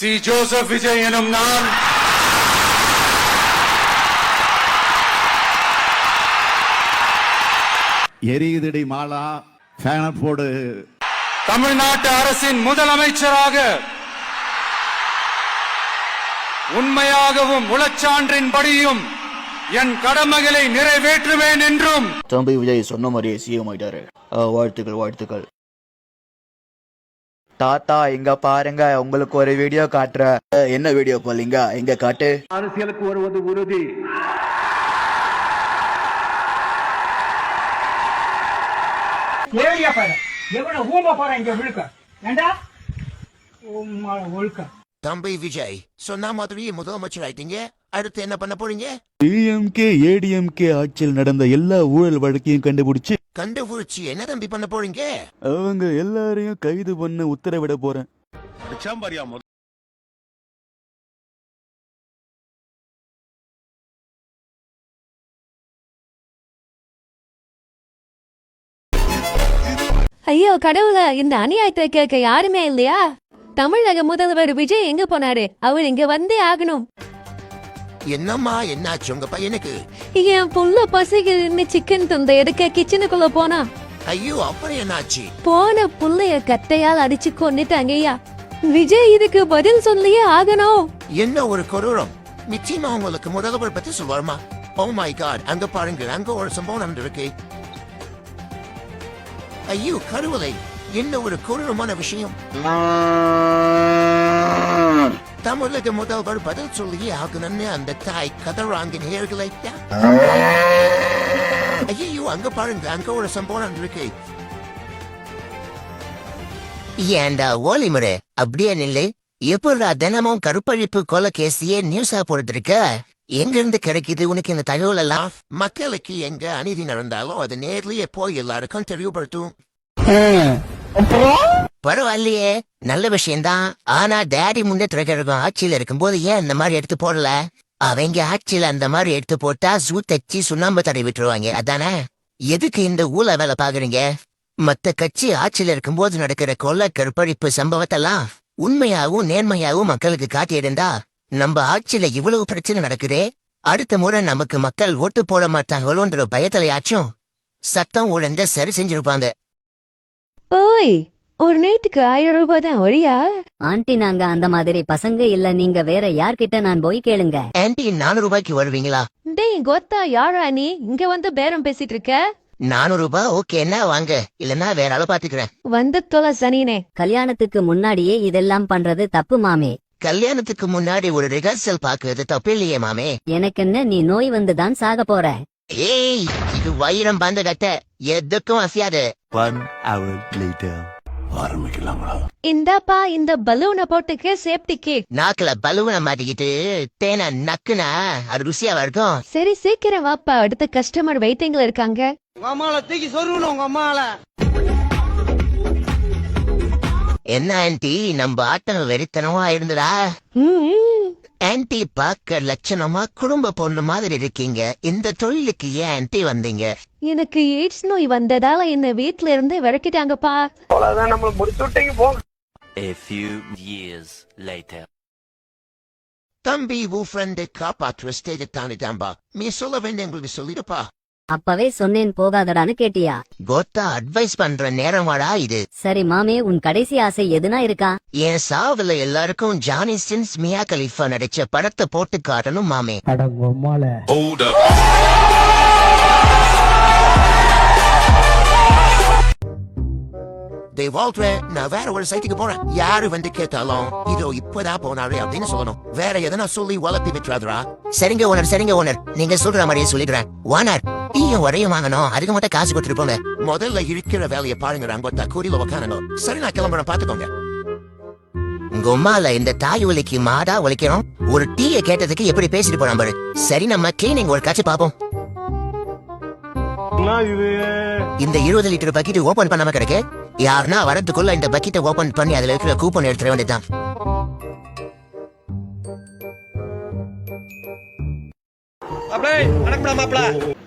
C Joseph Vijay எனும் நான் எரியுதடி மாலா ஃபேன போடு. தமிழ்நாட்டு அரசின் முதலமைச்சராக உண்மையாகவும் உளச்சான்றின்படியும் என் கடமைகளை நிறைவேற்றுவேன் என்றும். தம்பி விஜய் சொன்ன மாதிரியே சிஎம் ஆயிட்டாரு. வாழ்த்துக்கள் வாழ்த்துக்கள். தாத்தா இங்க பாருங்க, உங்களுக்கு ஒரு வீடியோ காட்டுற. என்ன வீடியோ போலீங்க, எங்க காட்டு. அரசியலுக்கு வருவது உறுதி. தம்பி விஜய் சொன்ன மாதிரி முதலமைச்சர் ஆயிட்டீங்க, அடுத்து என்ன பண்ண போறீங்க? டிஎம்கே ஏடிஎம்கே ஆட்சியில் நடந்த எல்லா ஊழல் வழக்கையும் கண்டுபிடிச்சு என்ன தம்பி பண்ண போறீங்க? அவங்க எல்லாரையும் கைது பண்ண உத்தரவிட போறேன். ஐயோ கடவுள, இந்த அநியாயத்தை கேட்க யாருமே இல்லையா? தமிழக முதல்வர் விஜய் எங்க போனாரு? அவர் இங்க வந்தே ஆகணும். என்னம்மா என்னாச்சு உங்க பையனுக்கு? என் புள்ள பசிக்கு சிக்கன் துண்டை எடுக்க கிச்சனுக்குள்ள போனா. ஐயோ அப்புறம் என்னாச்சு? போன புள்ளைய கட்டையால் அடிச்சு கொன்னுட்டாங்க ஐயா. விஜய் இதுக்கு பதில் சொல்லியே ஆகணும். என்ன ஒரு கொடூரம்! நிச்சயமா உங்களுக்கு முதல்வர் பத்தி சொல்லுவாருமா? ஓ மை காட், அங்க பாருங்க, அங்க ஒரு சம்பவம் நடந்திருக்கு. ஐயோ கடவுளை, என்ன ஒரு கொடூரமான விஷயம்! தமிழக முதல்வர் பதில் சொல்லியே ஆகணும்னு அந்த தாய் கதறாங்க நேர்களை. ஐயோ அங்க பாருங்க, அங்க ஒரு சம்பவம் நடந்திருக்கு. ஏண்டா ஓலிமுறை அப்படியே நில்லு. எப்படா தினமும் கருப்பழிப்பு கொலை கேசியே நியூஸா போட்டு இருக்க? எங்க இருந்து கிடைக்குது உனக்கு இந்த தகவல் எல்லாம்? மக்களுக்கு எங்க அநீதி நடந்தாலும் அது நேர்லயே போய் எல்லாருக்கும் தெளிவுபடுத்தும். பரவாயில்லையே, நல்ல விஷயம்தான். ஆனா டேடி முன்னேற்ற ஆட்சியில இருக்கும்போது ஏன் இந்த மாதிரி எடுத்து போடல? அவங்க ஆட்சியில அந்த மாதிரி எடுத்து போட்டா சூ தச்சு சுண்ணாம்பு தடை விட்டுருவாங்க, அதானே? எதுக்கு இந்த ஊழ வேலை பாக்குறீங்க? மத்த கட்சி ஆட்சியில இருக்கும்போது நடக்கிற கொலை கருப்பழிப்பு சம்பவத்தெல்லாம் உண்மையாவும் நேர்மையாவும் மக்களுக்கு காட்டியிருந்தா நம்ம ஆட்சியில இவ்வளவு பிரச்சனை நடக்குதே, அடுத்த முறை நமக்கு மக்கள் ஓட்டு போட மாட்டாங்களோன்ற பயத்திலையாச்சும் சட்டம் ஒழுங்க சரி செஞ்சிருப்பாங்க. ஓய், ஒரு நைட்டுக்கு 1000 ரூபாய் தான் வழியா? ஆண்டி நாங்க அந்த மாதிரி பசங்க இல்ல, நீங்க வேற யார்கிட்ட நான் போய் கேளுங்க. ஆன்டி 400 ரூபாய்க்கு வருவீங்களா? டேய் கோத்தா, யாரா நீ இங்க வந்து பேரம் பேசிட்டு இருக்க? 400 ரூபாய் ஓகேன்னா வாங்க, இல்லன்னா வேற ஆளு பாத்துக்கிறேன். வந்து தொலை சனினே. கல்யாணத்துக்கு முன்னாடியே இதெல்லாம் பண்றது தப்பு மாமே. கல்யாணத்துக்கு முன்னாடி ஒரு ரிஹர்சல் பாக்குறது தப்பு இல்லையே மாமே. எனக்கென்ன, நீ நோய் வந்துதான் சாக போற. ஏய், இது வைரம் பந்த கட்ட, எதுக்கும் அசையாது. இந்தாப்பா இந்த பலூனை போட்டுக்க, சேஃப்டிக்கு. நாக்குல பலூனை மாட்டிக்கிட்டு தேனை நக்குனா அது ருசியா இருக்கும். சரி சீக்கிரம் வாப்பா, அடுத்த கஸ்டமர் வெயிட்டிங்ல இருக்காங்க. என்ன ஆன்டி, நம்ம ஆட்டம் வெறித்தனமா இருந்ததா? ஆன்டி பார்க்க லட்சணமா குடும்ப பொண்ணு மாதிரி இருக்கீங்க. இந்த தொழிலுக்கு ஏன் ஆன்டி வந்தீங்க? எனக்கு எய்ட்ஸ் நோய் வந்ததால என்ன வீட்ல இருந்து விரட்டிட்டாங்கப்பா. தம்பி உன் ஃப்ரெண்டை காப்பாற்ற ஸ்டேஜை தாண்டிட்டாம்பா. நீ சொல்ல வேண்டிய எங்களுக்கு சொல்லிடுப்பா. அப்பவே சொன்னேன் போகாதடான்னு கேட்டியா? கோத்தா அட்வைஸ் பண்ற நேரமாடா இது. சரி மாமே, உன் கடைசி ஆசை எதுனா இருக்கா? என் சாவுல எல்லாருக்கும் ஜானி சின்ஸ் மியா கலீஃபா நடிச்ச படத்தை போட்டு காட்டணும் மாமே. நான் வேற ஒரு சைட்டுக்கு போறேன். யாரு வந்து கேட்டாலும் இதோ இப்பதான் போனாரு அப்படின்னு சொல்லணும். வேற எதனா சொல்லி வளர்த்தி விட்டுறாதா? சரிங்க ஓனர், சரிங்க ஓனர், நீங்க சொல்ற மாதிரியே சொல்லிடுறேன். ஓனர் டீயும் வரையும் வாங்கணும், அதுக்கு மட்டும் காசு கொடுத்துட்டு போங்க. முதல்ல இருக்கிற வேலையை பாருங்க, அங்கொத்தா கூறியில உக்கானணும். சரி நான் கிளம்புறேன், பாத்துக்கோங்க. உங்க உமால இந்த தாய் ஒலிக்கு மாடா ஒலிக்கணும். ஒரு டீயை கேட்டதுக்கு எப்படி பேசிட்டு போறான் பாரு. சரி நம்ம கிளீனிங் ஒரு காட்சி பாப்போம். இந்த 20 லிட்டர் பக்கெட் ஓபன் பண்ணாம கிடக்கு. யாருன்னா வரதுக்குள்ள இந்த பக்கெட்டை ஓபன் பண்ணி அதுல இருக்கிற கூப்பன் எடுத்துட வேண்டியதான்.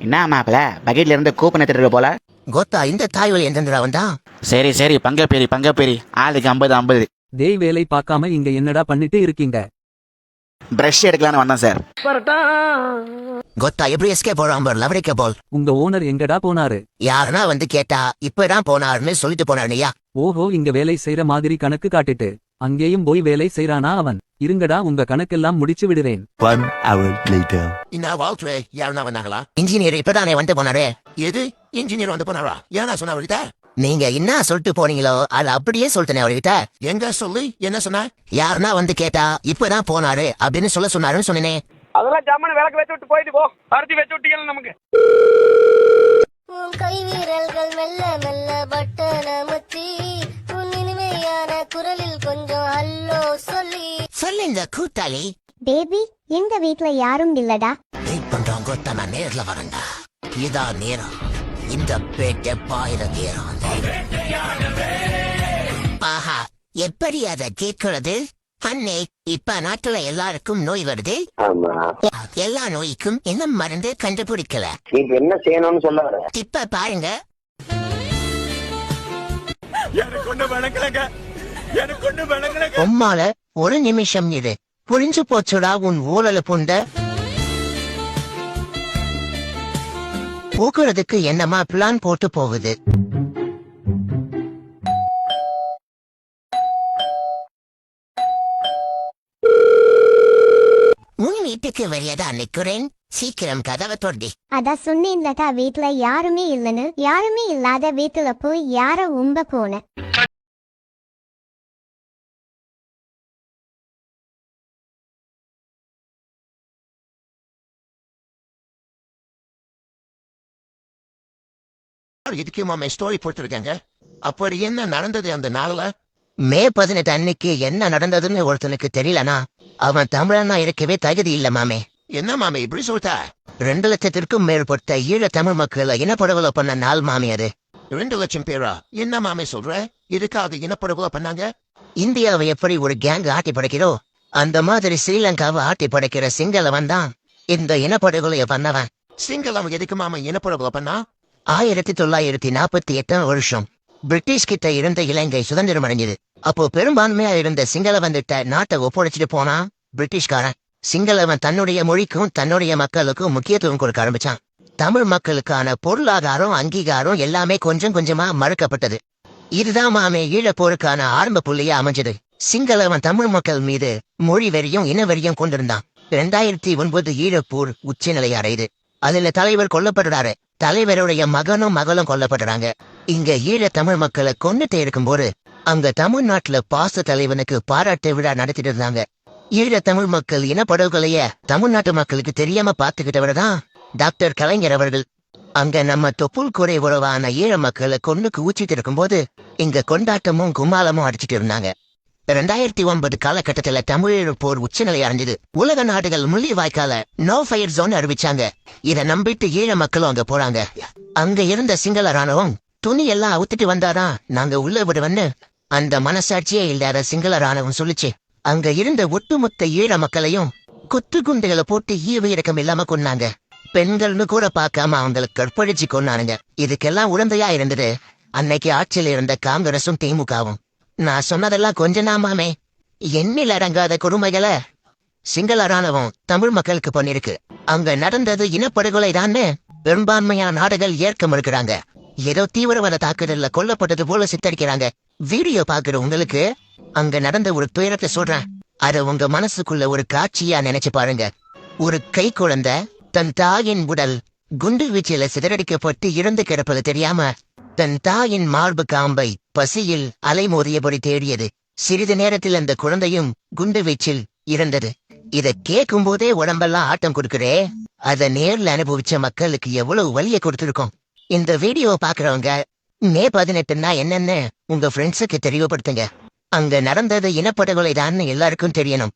என்ன மாப்பிள, பக்கெட்ல இருந்து கூப்பன் எடுத்துட்டு போல? கோத்தா இந்த தாய் வழி எந்த வந்தா? சரி சரி, பங்கப்பேரி ஆளுக்கு 50. டேய் வேலை பார்க்காம இங்க என்னடா பண்ணிட்டு இருக்கீங்க? பிரஷ் எடுக்கலான்னு வந்தேன் சார். கொத்தா எப்படி எஸ்கே போறான் பாரு லவரிக்க போல். உங்க ஓனர் எங்கடா போனாரு? யாருன்னா வந்து கேட்டா இப்பதான் போனாருன்னு சொல்லிட்டு போனாருயா. ஓஹோ, இங்க வேலை செய்யற மாதிரி கணக்கு காட்டிட்டு அங்கேயும் போய் வேலை செய்றானா அவன்? இருங்கடா, உங்க கணக்கெல்லாம் முடிச்சு விடுறேன். என்ன வாழ்த்து யாருன்னா வந்தாங்களா? இன்ஜினியர் இப்பதானே வந்து போனாரு. எது இன்ஜினியர் வந்து போனாரா? ஏன்னா சொன்ன அவர்கிட்ட நீங்க என்ன சொல்லிட்டு போனீங்களோ அது அப்படியே சொல்லிட்டேன் அவர்கிட்ட. எங்க சொல்லு என்ன சொன்ன? யாருன்னா வந்து கேட்டா இப்பதான் போனாரு அப்படின்னு சொன்னாருன்னு சொன்னேனே. அதெல்லாம் ஜாமான விளக்கு வச்சு விட்டு போயிட்டு போ. அறுத்தி வச்சு விட்டீங்க நமக்கு. உன் கை வீரல்கள் மெல்ல மெல்ல பட்டன முத்தி உன் இனிமையான குரலில் கொஞ்சம் ஹல்லோ சொல்லி இந்த கூட்டாளி. பேபி, எங்க வீட்ல யாரும் இல்லடா. வெயிட் பண்றோம் கொத்தா, நான் நேர்ல வரேன்டா. இதான் நேரம், இந்த பேட்டை பாயிர நேரம். ஆஹா, எப்படி அதை கேட்கிறது? அண்ணே, இப்ப நாட்டுல எல்லாருக்கும் நோய் வருது. எல்லா நோய்க்கும் என்ன மருந்து கண்டுபிடிக்கல. என்ன செய்யணும்னு சொல்ல இப்ப பாருங்க. உம்மால ஒரு நிமிஷம் இரு. புரிஞ்சு போச்சுடா உன் ஊழல புண்ட. போக்குறதுக்கு என்னமா பிளான் போட்டு போகுது? உன் வீட்டுக்கு வெளியதான் நிக்கிறேன். சீக்கிரம் கதவை தொடி. அதான் சொன்னேன்லடா, வீட்ல யாருமே இல்லன்னு. யாருமே இல்லாத வீட்டுல போய் யார உம்ப போன. இதுக்கு மாமா ஸ்டோரி போட்டுருக்காங்க. அப்படி என்ன நடந்தது அந்த நாள்ல? மே 18 அன்னைக்கு என்ன நடந்ததுன்னு ஒருத்தனுக்கு தெரியலனா அவன் தமிழனா இருக்கவே தகுதி இல்ல மாமே. என்ன மாமே இப்படி சொல்லிட்ட? 2 லட்சத்திற்கும் மேற்பட்ட ஈழ தமிழ் மக்களை இனப்படுகொலை பண்ண நாள் மாமே அது. 2 லட்சம் பேரா? என்ன மாமே சொல்ற? இதுக்காக இனப்படுகொலை பண்ணாங்க? இந்தியாவை எப்படி ஒரு கேங் ஆட்டி படைக்கிறோ அந்த மாதிரி ஸ்ரீலங்காவை ஆட்டி படைக்கிற சிங்களவன் தான் இந்த இனப்படுகொலைய பண்ணவன். சிங்களம் எதுக்கு மாமா இனப்படுகொலை பண்ணா? 1948 வருஷம் பிரிட்டிஷ் கிட்ட இருந்த இலங்கை சுதந்திரம் அடைஞ்சது. அப்போ பெரும்பான்மையா இருந்த சிங்களவன் கிட்ட நாட்டை ஒப்படைச்சிட்டு போனா பிரிட்டிஷ்காரன். சிங்களவன் தன்னுடைய மொழிக்கும் தன்னுடைய மக்களுக்கும் முக்கியத்துவம் கொடுக்க ஆரம்பிச்சான். தமிழ் மக்களுக்கான பொருளாதாரம் அங்கீகாரம் எல்லாமே கொஞ்சம் கொஞ்சமா மறுக்கப்பட்டது. இதுதான் மாமே ஈழப்போருக்கான ஆரம்ப புள்ளியா அமைஞ்சது. சிங்களவன் தமிழ் மக்கள் மீது மொழி வெறியும் இனவெறியும் கொண்டிருந்தான். 2009 ஈழப்போர் உச்சநிலை அடையுது. அதுல தலைவர் கொல்லப்படுறாரு. தலைவருடைய மகனும் மகளும் கொல்லப்படுறாங்க. இங்க ஈழ தமிழ் மக்களை கொண்டுட்டே இருக்கும்போது அங்க தமிழ்நாட்டுல பாச தலைவனுக்கு பாராட்டு விழா நடத்திட்டு இருந்தாங்க. ஈழ தமிழ் மக்கள் இனப்படுகொலைய தமிழ்நாட்டு மக்களுக்கு தெரியாம பாத்துக்கிட்டவர்தான் டாக்டர் கலைஞர் அவர்கள். அங்க நம்ம தொப்புள் குறை உறவான ஈழ மக்களை கொண்டுக்கு ஊச்சிட்டு இருக்கும்போது இங்க கொண்டாட்டமும் கும்மாளமும் அடிச்சிட்டு இருந்தாங்க. 2009 காலகட்டத்துல தமிழீழ போர் உச்சநிலை அடைஞ்சது. உலக நாடுகள் முள்ளிவாய்க்கால நோ ஃபயர் ஜோன் அறிவிச்சாங்க. இத நம்பிட்டு ஈழ மக்களும் அங்க போறாங்க. அங்க இருந்த சிங்கள ராணுவம் துணி எல்லாம் அவுத்துட்டு வந்தாரா நாங்க உள்ள விடுவன்னு அந்த மனசாட்சியே இல்லாத சிங்கள ராணுவம் சொல்லிச்சு. அங்க இருந்த ஒட்டுமொத்த ஈழ மக்களையும் குத்து குண்டுகளை போட்டு ஈவு இறக்கம் இல்லாம கொன்னாங்க. பெண்கள்னு கூட பார்க்காம அவங்களுக்கு கற்பழிச்சு கொன்னானுங்க. இதுக்கெல்லாம் உடந்தையா இருந்தது அன்னைக்கு ஆட்சியில் இருந்த காங்கிரசும் திமுகவும். நான் சொன்னதெல்லாம் கொஞ்ச நாமாமே. எண்ணில் அடங்காத கொடுமைகளை சிங்கள ராணுவம் தமிழ் மக்களுக்கு பண்ணிருக்கு. அங்க நடந்தது இனப்படுகொலை தான்னு பெரும்பான்மையான நாடுகள் ஏற்க மறுக்கிறாங்க. ஏதோ தீவிரவாத தாக்குதல்ல கொல்லப்பட்டது போல சித்தரிக்கிறாங்க. வீடியோ பாக்குற உங்களுக்கு அங்க நடந்த ஒரு துயரத்தை சொல்றேன். அத உங்க மனசுக்குள்ள ஒரு காட்சியா நினைச்சு பாருங்க. ஒரு கை குழந்தை தன் தாயின் உடல் குண்டு வீச்சில சிதறடிக்கப்பட்டு இறந்து கிடப்பது தெரியாம தன் தாயின் மார்பு காம்பை பசியில் அலைமோதியபடி தேடியது. சிறிது நேரத்தில் அந்த குழந்தையும் குண்டு வீச்சில் இறந்தது. இத கேட்கும் போதே உடம்பெல்லாம் ஆட்டம் கொடுக்குறே. அத நேர்ல அனுபவிச்ச மக்களுக்கு எவ்வளவு வலிய கொடுத்திருக்கோம். இந்த வீடியோ பாக்குறவங்க மே 18ன்னா என்னன்னு உங்க ஃப்ரெண்ட்ஸுக்கு தெரியப்படுத்துங்க. அங்க நடந்தது இனப்படுகொலை தான் எல்லாருக்கும் தெரியணும்.